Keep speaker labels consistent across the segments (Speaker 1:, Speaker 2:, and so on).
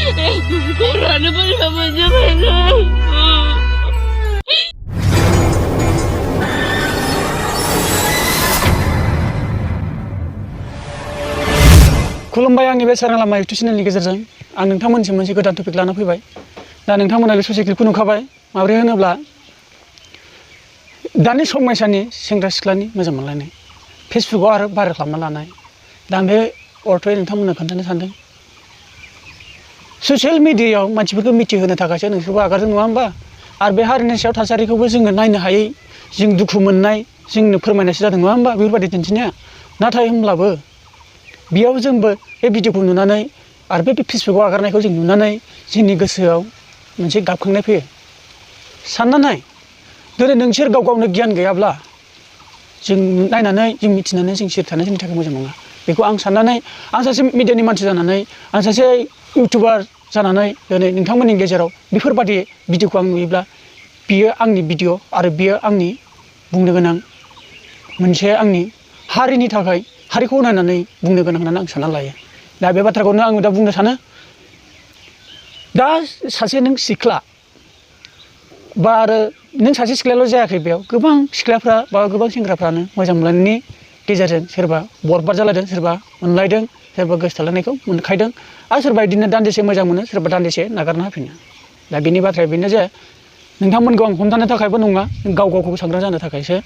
Speaker 1: Kurang apa sama je mana?
Speaker 2: खुलुमबाय आंनि बे सारां लामा इउटुब चेनेलनि गेजेरजों आं नोंथांमोननिसिम मोनसे गोदान टपिक लाना फैबाय। दा नोंथांमोना बे ससे क्लिपखौ नुखाबाय। माबोरै होनोब्ला दानि समयसानि सेंग्रा सिख्लानि मोजां मोनलायनाय फेसबुकआव आरो भाइरेल खालामना लानाय। दा बे अर्थ'यै नोंथांमोननो खोन्थानो सानदों। ससियेल मिडियायाव मानसिफोरखौ मिथिहोनो थाखायसो नोंसोरबो आगारदों नङा होमबा? आरो बे हारिनि सायाव थासारिखौबो जोङो नायनो हायै, जों दुखु मोननाय, जोंनो फोरमायनायसो जादों नङा होमबा? बेफोरबायदि दिन्थिनाया। नाथाय होमब्लाबो बेयाव जोंबो बे भिडिअखौ नुनानै आरो बे फेसबुकआव आगारनायखौ जों नुनानै जोंनि गोसोआव मोनसे गाबखांनाय फैयो। सानना नाय, दिनै नोंसोर गाव गावनो गियान गैयाब्ला जों नायनानै जों मिथिनानै जों सिरि थानाया जोंनि थाखाय मोजां नङा। बेखौ आं साननानै आं सासे मिडियानि मानसि जानानै आं सासे इउटुबार जानानै दिनै नोंथांमोननि गेजेराव बेफोरबायदि भिडिअखौ आं नुयोब्ला बियो आंनि भिडिअ आरो बियो आंनि बुंनो गोनां मोनसे आंनि हारिनि थाखाय हारिखौ नायनानै बुंनो गोनां होननानै आं सानना लायो। दा बे बाथ्राखौनो आं दा बुंनो सानो। दा सासे नों सिख्ला बा आरो नों सासे सिख्लाल' जायाखै, बेयाव गोबां सिख्लाफ्रा बा गोबां सेंग्राफ्रानो मोजां मोनलायनायनि गेजेरजों सोरबा बरबाद जालायदों, सोरबा मोनलायदों, सोरबा गोसोथोलायनायखौ मोनखायदों आरो सोरबा बिदिनो दान्दिसे मोजां मोनो, सोरबा दान्दिसे नागारना होफिनो। दा बेनि बाथ्राया बेनो जे नोंथांमोनखौ आं हमथानो थाखायबो नङा, गाव गावखौ सांग्रां जानो थाखायसो।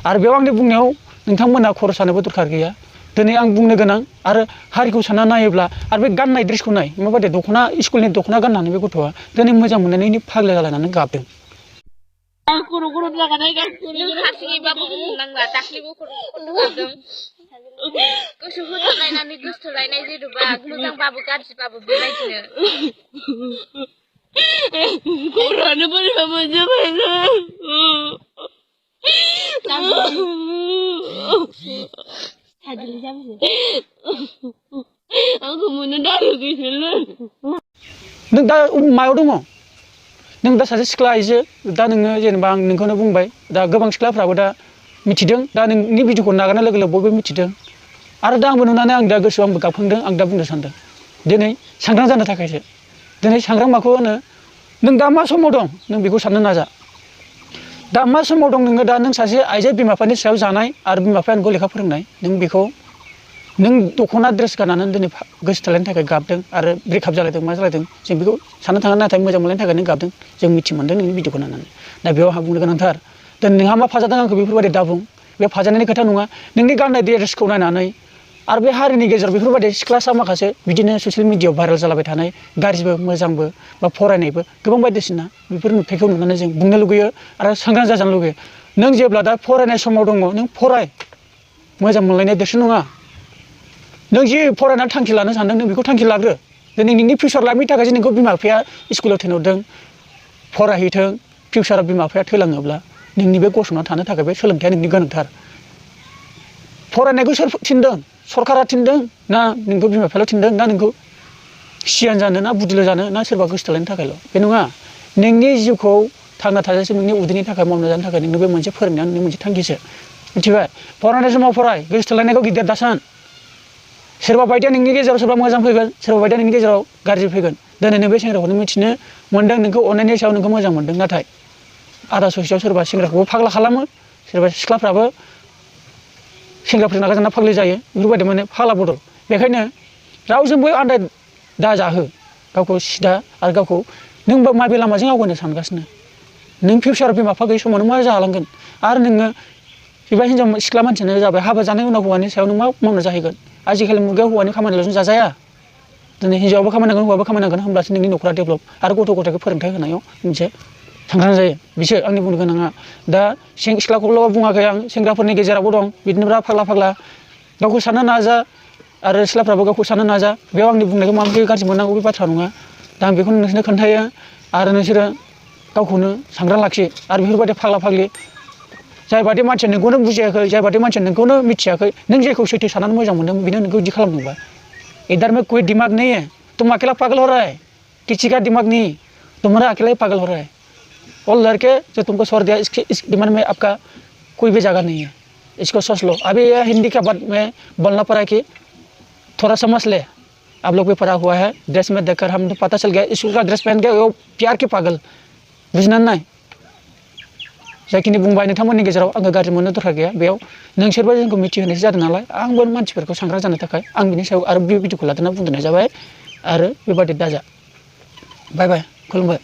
Speaker 2: आरो बेयाव आंनि बुंनायाव नोंथांमोना खर' सानोबो दरखार गैया। दिनै आं बुंनो गोनां आरो हारिखौ सानना नायोब्ला आरो बे गाननाय ड्रेसखौ नाय, माबायदि दख'ना, स्कुलनि दख'ना गाननानै बे गथ'आ दिनै मोजां मोननायनि फाग्ला जालायनानै गाबदों।
Speaker 3: हारसिङैबाबो बुंनांला, दाख्लैबो गाबदों। गोसो होथारलायनानै गोसोथोलायनाय, जेनेबा मोजांबाबो गाज्रिबाबो बेबायदिनो।
Speaker 1: Kurang apa sama je mana? Aku mana dah gitu.
Speaker 2: नों दा मायाव दङ? नों दा सासे सिख्ला आइजो, दा नोङो जेनेबा आं नोंखौनो बुंबाय, दा गोबां सिख्लाफ्राबो दा मिथिदों, दा नोंनि भिडिअखौ नागारनाय लोगो लोगो बयबो मिथिदों। आरो दा आंबो नुनानै आं दा गोसोआव आंबो गाबखांदों। आं दा बुंनो सानदों, दिनै सांग्रां जानो थाखायसो। दिनै सांग्रां माखौ होनो? नों दा मा समाव दं नों बेखौ साननो नाजा। दा मा समाव दं नोङो? दा नों सासे आइजो बिमा बिफानि सायाव जानाय आरो बिमा बिफाया नोंखौ लेखा फोरोंनाय, नों बेखौ नों दख'ना ड्रेस गाननानै दिनै गोसो थोलायनो थाखाय गाबदों आरो ब्रेकआप जालायदों, मा जालायदों जों बेखौ साननो थाङा। नाथाय मोजां मोनलायनो थाखाय नों गाबदों, जों मिथि मोनदों नोंनि भिडिअखौ नायनानै। दा बेयाव आंहा बुंनो गोनांथार, दिनै नोंहा मा फाजादों आंखौ बेफोरबायदि दा बुं। बे फाजानायनि खोथा नङा। नोंनि गाननाय ड्रेसखौ नायनानै आरो बे हारिनि गेजेराव बेफोरबायदि सिख्लासा माखासे बिदिनो ससियेल मिडियायाव भाइरेल जालाबाय थानाय, गाज्रिबो मोजांबो बा फरायनायबो गोबां बायदिसिना बेफोर नुथायखौ नुनानै जों बुंनो लुगैयो आरो सांग्रां जाजानो लुगैयो। नों जेब्ला दा फरायनाय समाव दङ, नों फराय। मोजां मोनलायनाय देरसिन नङा। नों जि फरायनानै थांखि लानो सानदों, नों बेखौ थांखि लाग्रो। दिनै नोंनि फिउचार लाइफनि थाखायसो नोंखौ बिमा बिफाया स्कुलाव थिनहरदों, फरायहैथों। फिउचाराव बिमा बिफाया थैलाङोब्ला नोंनि बे गसंना थानो थाखाय बे सोलोंथाइया नोंनि गोनांथार। फरायनायखौ सोर थिनदों? सरकारा थिनदों ना नोंखौ बिमा बिफायाल' थिनदों? ना नोंखौ सियान जानो ना बुदिल जानो ना सोरबा गोसो थोलायनो थाखायल'? बे नङा। नोंनि जिउखौ थांना थाजासे नोंनि उदैनि थाखाय मावना जानो थाखाय नोंनो बे मोनसे फोरोंनाया नोंनि मोनसे थांखिसो। मिथिबाय? फरायनाय समाव फराय, गोसो थोलायनायखौ गिदिर दासान। सोरबा बायदिया नोंनि गेजेराव सोरबा मोजां फैगोन, सोरबा बायदिया नोंनि गेजेराव गाज्रि फैगोन। दिनै नों बे सेंग्राखौनो मिथिनो मोनदों, नोंखौ अननायनि सायाव नोंखौ मोजां मोनदों। नाथाय आदा ससेयाव सोरबा सेंग्राखौबो फाग्ला खालामो, सोरबा सिख्लाफ्राबो सेंग्राफोरजों नागारजाना फाग्लि जायो। बेफोरबायदि माने फाला बदल। बेखायनो रावजोंबो आन्दाय दाजाहो गावखौ सिदा आरो गावखौ नों माबे लामाजों आवगायनो सानगासिनो। नों फिउचार बिमा बिफा गैयि समाव नों मा जालांगोन? आरो नोङो एबा हिनजाव सिख्ला मानसियानो जाबाय, हाबा जानाय उनाव हौवानि सायाव नों मा मावना जाहैगोन? आजिखालि मुगायाव हौवानि खामानिल'जों जाजाया। दिनै हिनजावाबो खामानि नांगोन, हौवाबो खामानि नांगोन, होमब्लासो नोंनि न'खरा डेभेलप आरो गथ' गथायखौ फोरोंथाइ होनायाव मोनसे सांग्रां जायो। बिसोर आंनि बुंनो गोनाङा। दा सिख्लाखौल' बुङाखै आं, सेंग्राफोरनि गेजेरावबो दं बिदिनो फाग्ला फाग्ला। गावखौ साननो नाजा आरो सिख्लाफ्राबो गावखौ साननो नाजा। बेयाव आंनि बुंनायखौ माबा मोनसे गाज्रि मोननांगौ बे बाथ्रा नङा। दा आं बेखौनो नोंसोरनो खोन्थायो आरो नोंसोरो गावखौनो सांग्रां लाखि। आरो बेफोरबायदि फाग्ला फाग्लि जाय बादि मानसिया नोंखौनो बुजियाखै, जाय बादि मानसिया नोंखौनो मिथियाखै, नों जेखौ सैथो साननानै मोजां मोनदों बेनो नोंखौ बिदि खालामदोंबा, इधर में कोई दिमाग नहीं है, तुम अकेला पागल हो रहा है, किसी का दिमाग नहीं, तुम्हारा अकेला ही पागल हो रहा है। और लड़के जो तुमको छोड़ दिया, इस दिमाग में आपका कोई भी जगह नहीं है, इसको सोच लो। अभी यह हिंदी का बात में बोलना पड़ा कि थोड़ा समझ ले, आप लोग पे पड़ा हुआ है, ड्रेस में देखकर हम तो पता चल गया स्कूल का ड्रेस पहन के वो प्यार के पागल बुझना नाय जाखिनि बुंबाय नोंथांमोननि गेजेराव आङो गाज्रि मोननो दरखार गैया बेयाव नोंसोरबो जोंखौ मिथिहोनायसो जादों नालाय आंबो मानसिफोरखौ सांग्रां जानो थाखाय आं बिनि सायाव आरो बे भिडिअखौ लादेरना बुंदेरनाय जाबाय आरो बेबादि दाजा बाय बाय खुलुमबाय।